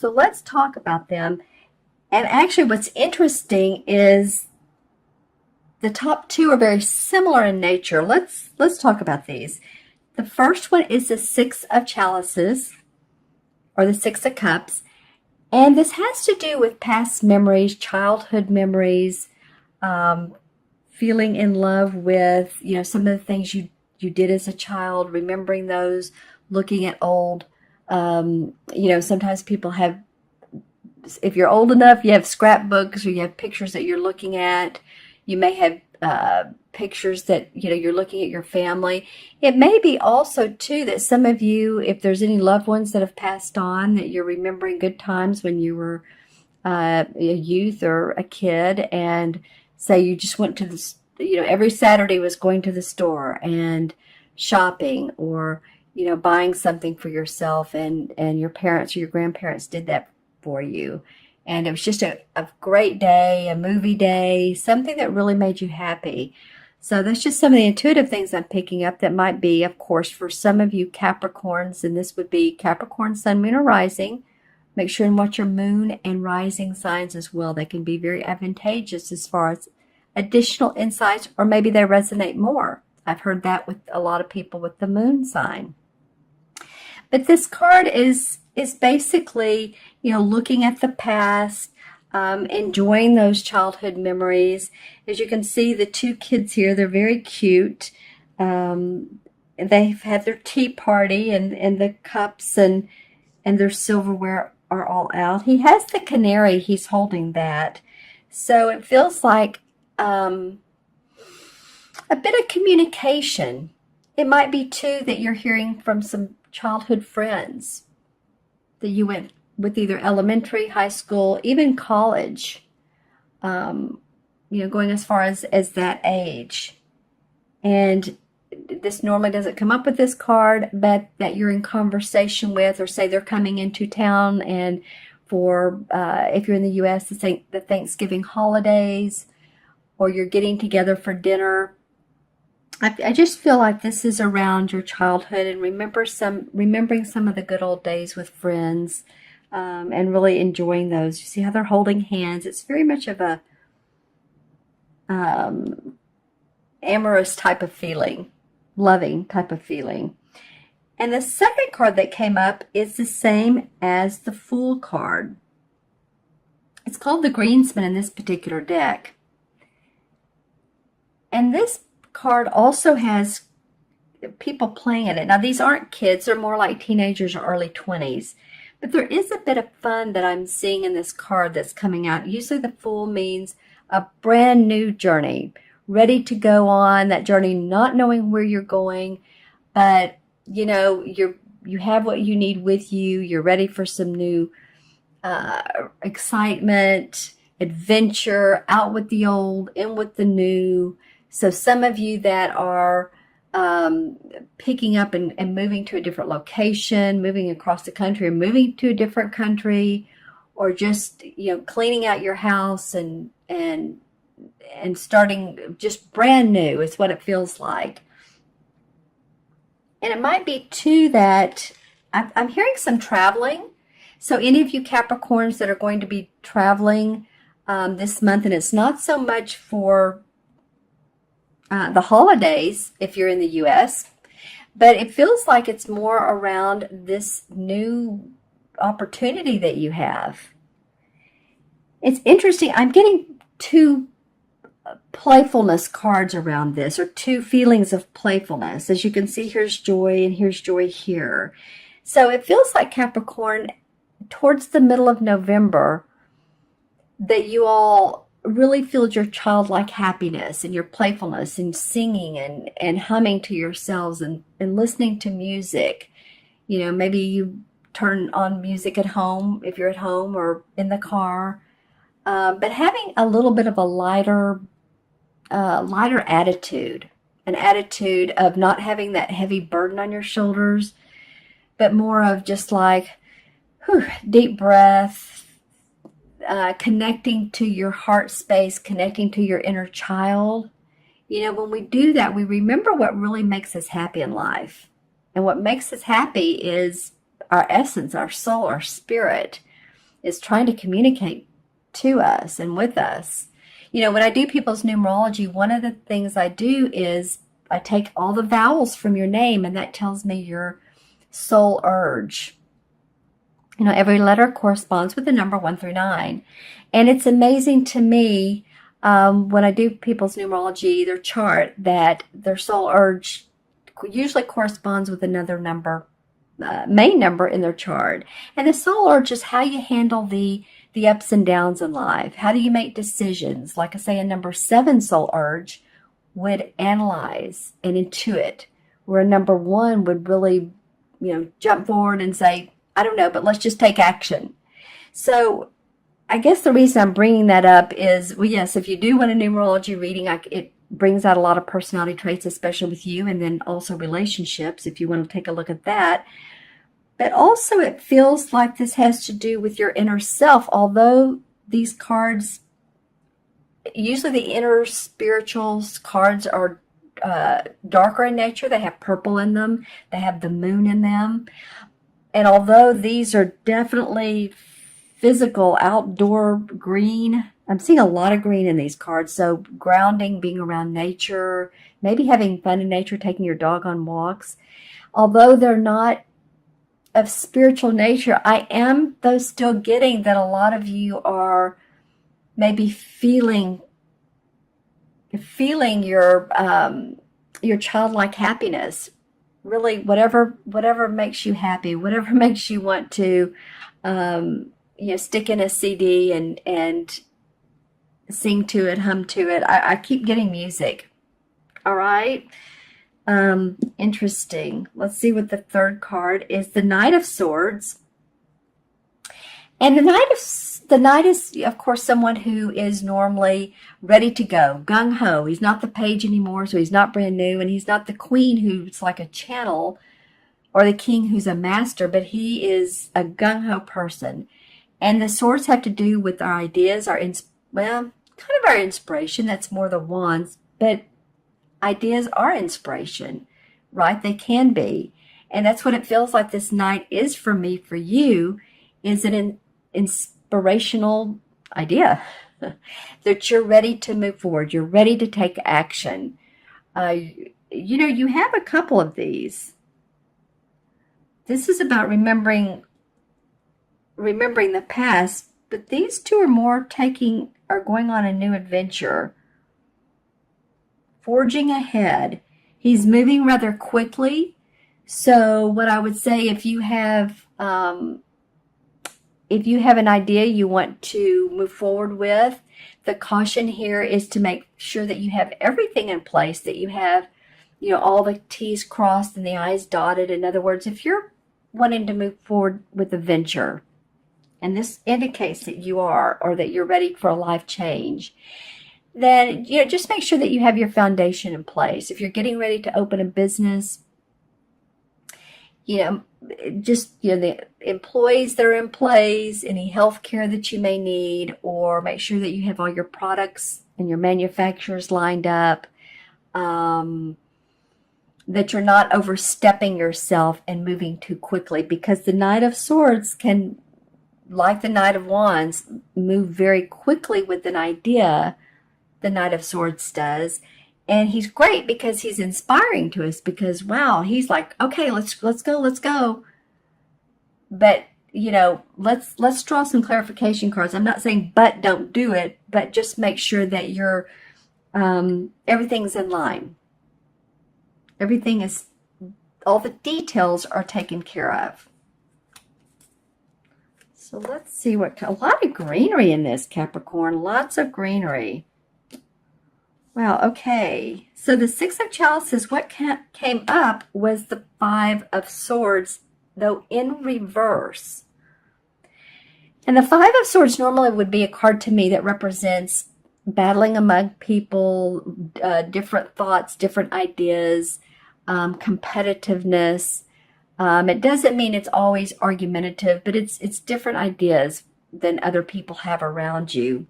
So let's talk about them. And actually what's interesting is the top two are very similar in nature. Let's talk about these. The first one is the Six of Chalices, or the Six of Cups. And this has to do with past memories, childhood memories, feeling in love with, some of the things you did as a child, remembering those, looking at old, sometimes people have, if you're old enough, you have scrapbooks or you have pictures that you're looking at. You may have pictures that, you're looking at your family. It may be also, too, that some of you, if there's any loved ones that have passed on, that you're remembering good times when you were a youth or a kid, and say you just went to the, every Saturday was going to the store and shopping, or, buying something for yourself, and your parents or your grandparents did that for you. And it was just a great day, a movie day, something that really made you happy. So that's just some of the intuitive things I'm picking up that might be, of course, for some of you Capricorns, and this would be Capricorn, Sun, Moon, or Rising. Make sure and watch your moon and rising signs as well. They can be very advantageous as far as additional insights, or maybe they resonate more. I've heard that with a lot of people with the moon sign. But this card is basically, looking at the past, enjoying those childhood memories. As you can see, the two kids here, they're very cute. They've had their tea party, and the cups and their silverware are all out. He has the canary. He's holding that. So it feels like a bit of communication. It might be, too, that you're hearing from some childhood friends that you went with, either elementary, high school, even college, going as far as that age. And this normally doesn't come up with this card, but that you're in conversation with, or say they're coming into town, and for, if you're in the U.S., the Thanksgiving holidays, or you're getting together for dinner. I just feel like this is around your childhood, and remembering some of the good old days with friends, and really enjoying those. You see how they're holding hands. It's very much of a amorous type of feeling, loving type of feeling. And the second card that came up is the same as the Fool card. It's called the Greensman in this particular deck. And this card also has people playing in it. Now, these aren't kids. They're more like teenagers or early 20s. But there is a bit of fun that I'm seeing in this card that's coming out. Usually the Fool means a brand new journey, ready to go on that journey, not knowing where you're going, but, you have what you need with you. You're ready for some new excitement, adventure, out with the old, in with the new. So some of you that are picking up and moving to a different location, moving across the country, or moving to a different country, or just, cleaning out your house and starting just brand new is what it feels like. And it might be, too, that I'm hearing some traveling. So any of you Capricorns that are going to be traveling this month, and it's not so much for the holidays if you're in the U.S., but it feels like it's more around this new opportunity that you have. It's interesting. I'm getting two playfulness cards around this, or two feelings of playfulness. As you can see, here's joy and here's joy here. So it feels like, Capricorn, towards the middle of November, that you all really feel your childlike happiness and your playfulness, and singing and humming to yourselves, and listening to music. Maybe you turn on music at home if you're at home, or in the car, but having a little bit of a lighter attitude, an attitude of not having that heavy burden on your shoulders, but more of just like, deep breath, connecting to your heart space, connecting to your inner child. When we do that, we remember what really makes us happy in life. And what makes us happy is our essence, our soul, our spirit. is trying to communicate to us and with us. You know, when I do people's numerology, one of the things I do is I take all the vowels from your name, and that tells me your soul urge. You know, every letter corresponds with the number 1 through 9. And it's amazing to me when I do people's numerology, their chart, that their soul urge usually corresponds with another number, main number in their chart. And the soul urge is how you handle the ups and downs in life. How do you make decisions? Like I say, a number 7 soul urge would analyze and intuit, where a number 1 would really, jump forward and say, I don't know, but let's just take action. So I guess the reason I'm bringing that up is, well, yes, if you do want a numerology reading, it brings out a lot of personality traits, especially with you, and then also relationships, if you want to take a look at that. But also it feels like this has to do with your inner self, although these cards, usually the inner spirituals cards are darker in nature. They have purple in them. They have the moon in them. And although these are definitely physical, outdoor green, I'm seeing a lot of green in these cards. So grounding, being around nature, maybe having fun in nature, taking your dog on walks. Although they're not of spiritual nature, I am, though, still getting that a lot of you are maybe feeling your childlike happiness. Really, whatever makes you happy, whatever makes you want to, stick in a CD and sing to it, hum to it. I keep getting music. All right. Interesting. Let's see what the third card is. The Knight of Swords. And the Knight is, of course, someone who is normally ready to go, gung-ho. He's not the page anymore, so he's not brand new, and he's not the queen who's like a channel, or the king who's a master, but he is a gung-ho person. And the swords have to do with our ideas, kind of our inspiration. That's more the wands, but ideas are inspiration, right? They can be. And that's what it feels like this night is for me, for you, is an inspirational idea that you're ready to move forward. You're ready to take action. You have a couple of these. This is about remembering the past, but these two are going on a new adventure, forging ahead. He's moving rather quickly. So what I would say, if you have an idea you want to move forward with, the caution here is to make sure that you have everything in place, that you have, all the T's crossed and the I's dotted. In other words, if you're wanting to move forward with a venture, and this indicates that you are, or that you're ready for a life change, then, just make sure that you have your foundation in place. If you're getting ready to open a business, the employees that are in place, any health care that you may need, or make sure that you have all your products and your manufacturers lined up, that you're not overstepping yourself and moving too quickly, because the Knight of Swords can, like the Knight of Wands, move very quickly with an idea. The Knight of Swords does. And he's great because he's inspiring to us, because, wow, he's like, okay, let's go. But, let's draw some clarification cards. I'm not saying, but don't do it, but just make sure that you're, everything's in line. All the details are taken care of. So let's see a lot of greenery in this, Capricorn. Lots of greenery. Wow, okay. So the Six of Chalices, what came up was the Five of Swords, though in reverse. And the Five of Swords normally would be a card to me that represents battling among people, different thoughts, different ideas, competitiveness. It doesn't mean it's always argumentative, but it's different ideas than other people have around you.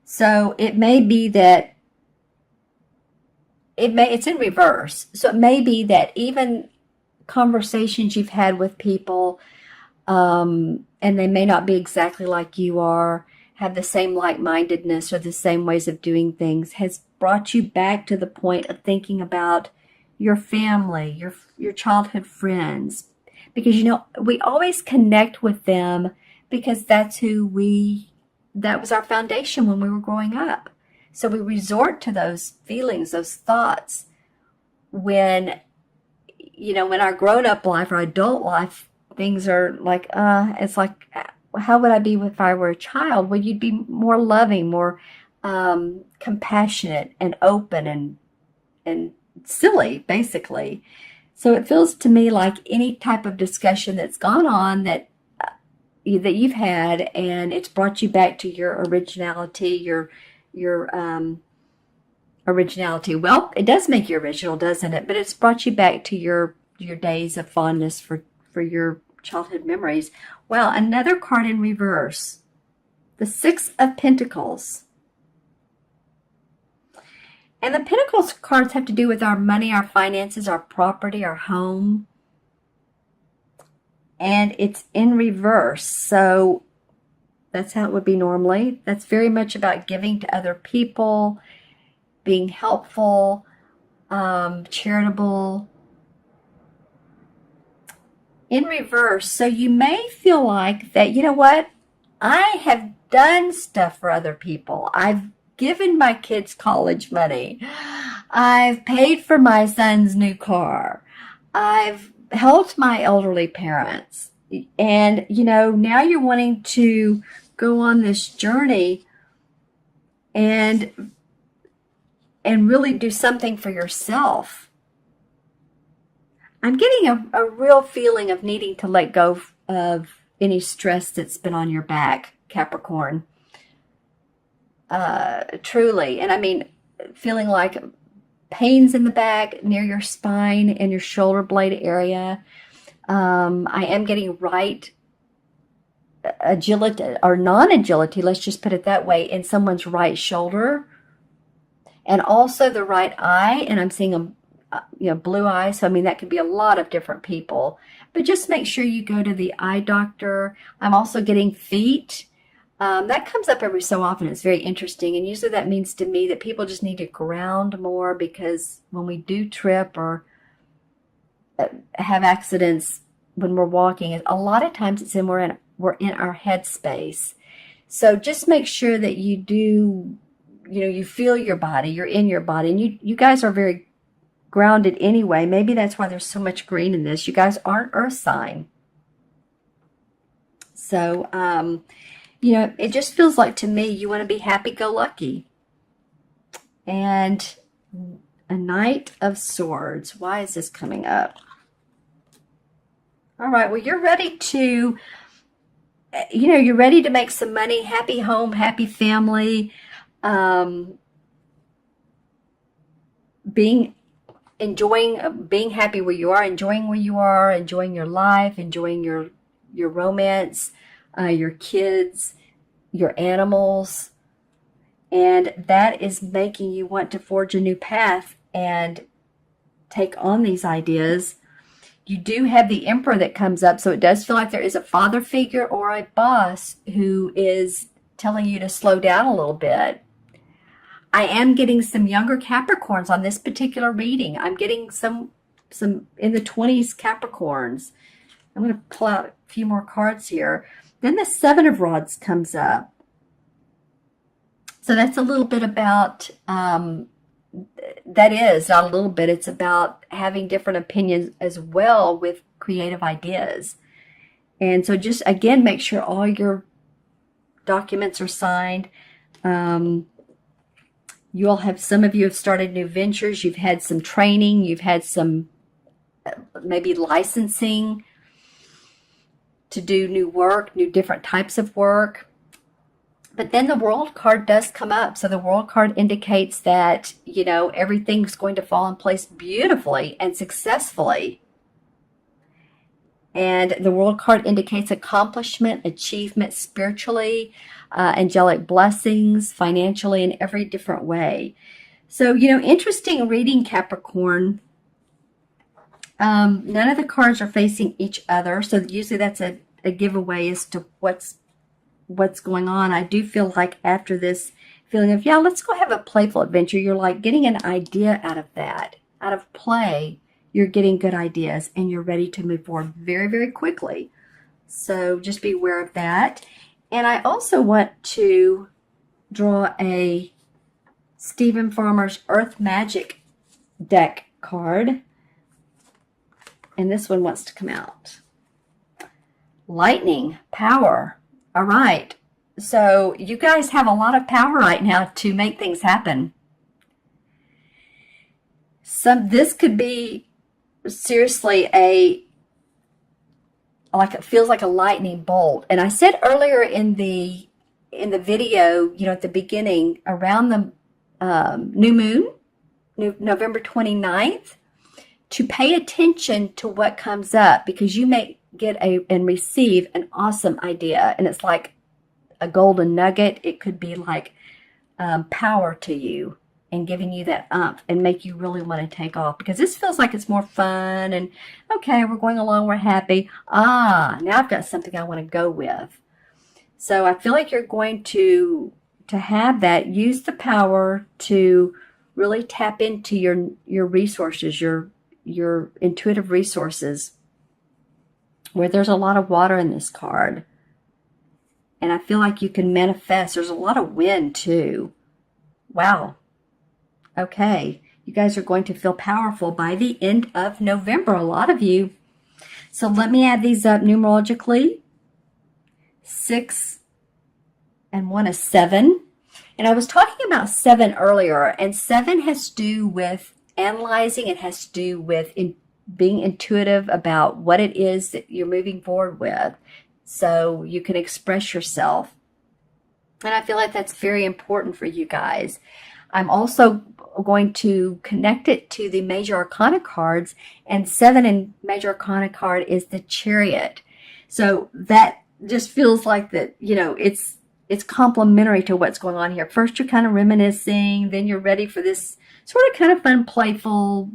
So it may be that it's in reverse. So it may be that even conversations you've had with people, and they may not be exactly like you are, have the same like-mindedness or the same ways of doing things, has brought you back to the point of thinking about your family, your childhood friends, because we always connect with them because that was our foundation when we were growing up. So we resort to those feelings, those thoughts when when our grown-up life or adult life, things are like, it's like, how would I be if I were a child? Well, you'd be more loving, more compassionate and open and silly, basically. So it feels to me like any type of discussion that's gone on that you've had, and it's brought you back to your originality, your originality. Well, it does make you original, doesn't it? But it's brought you back to your days of fondness for your childhood memories. Well, another card in reverse, the Six of Pentacles. And the Pentacles cards have to do with our money, our finances, our property, our home. And it's in reverse. So that's how it would be normally. That's very much about giving to other people, being helpful, charitable. In reverse, so you may feel like that, you know what? I have done stuff for other people. I've given my kids college money. I've paid for my son's new car. I've helped my elderly parents. And, now you're wanting to go on this journey and really do something for yourself. I'm getting a real feeling of needing to let go of any stress that's been on your back, Capricorn. Truly. And I mean, feeling like pains in the back, near your spine and your shoulder blade area. I am getting right agility or non-agility, let's just put it that way, in someone's right shoulder. And also the right eye. And I'm seeing a blue eye. So, I mean, that could be a lot of different people. But just make sure you go to the eye doctor. I'm also getting feet. That comes up every so often. It's very interesting. And usually that means to me that people just need to ground more, because when we do trip or have accidents when we're walking, a lot of times it's we're in our head space. So just make sure that you do, you feel your body, you're in your body. And you guys are very grounded anyway. Maybe that's why there's so much green in this. You guys aren't earth sign. So, it just feels like to me you want to be happy-go-lucky. And a Knight of Swords. Why is this coming up? All right, well, you're ready to, you're ready to make some money, happy home, happy family, being happy where you are, enjoying where you are, enjoying your life, enjoying your romance, your kids, your animals. And that is making you want to forge a new path and take on these ideas. You do have the Emperor that comes up, so it does feel like there is a father figure or a boss who is telling you to slow down a little bit. I am getting some younger Capricorns on this particular reading. I'm getting some in the 20s Capricorns. I'm going to pull out a few more cards here. Then the Seven of Rods comes up. So that's a little bit about, that is, not a little bit, it's about having different opinions as well with creative ideas. And so just, again, make sure all your documents are signed. Some of you have started new ventures. You've had some training. You've had some maybe licensing to do new work, new different types of work. But then the World card does come up. So the World card indicates that, everything's going to fall in place beautifully and successfully. And the World card indicates accomplishment, achievement spiritually, angelic blessings, financially, in every different way. So, interesting reading, Capricorn. None of the cards are facing each other. So usually that's a a giveaway as to what's going on. I do feel like after this feeling of, yeah, let's go have a playful adventure, you're like getting an idea out of that. Out of play, you're getting good ideas and you're ready to move forward very, very quickly. So just be aware of that. And I also want to draw a Stephen Farmer's Earth Magic deck card. And this one wants to come out. Lightning, power. All right. So you guys have a lot of power right now to make things happen. This could be seriously like it feels like a lightning bolt. And I said earlier in the video, you know, at the beginning, around the new moon, November 29th, to pay attention to what comes up, because you may get and receive an awesome idea, and it's like a golden nugget. It could be like power to you and giving you that umph and make you really want to take off, because this feels like it's more fun and okay, we're going along, we're happy. Now I've got something I want to go with. So I feel like you're going to have that. Use the power to really tap into your resources, your intuitive resources, where there's a lot of water in this card. And I feel like you can manifest. There's a lot of wind too. Wow. Okay. You guys are going to feel powerful by the end of November, a lot of you. So let me add these up numerologically. 6 and 1 is 7. And I was talking about 7 earlier, and 7 has to do with analyzing. It has to do with being intuitive about what it is that you're moving forward with, so you can express yourself. And I feel like that's very important for you guys. I'm also going to connect it to the major arcana cards, and 7 in major arcana card is the Chariot. So that just feels like that, you know, it's complementary to what's going on here. First you're kind of reminiscing, then you're ready for this sort of kind of fun, playful,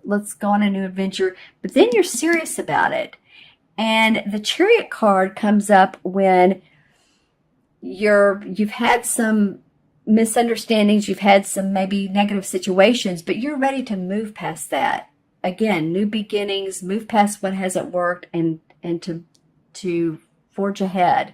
let's go on a new adventure, but then you're serious about it. And the Chariot card comes up when you've had some misunderstandings, you've had some maybe negative situations, but you're ready to move past that. Again, new beginnings, move past what hasn't worked, and to forge ahead.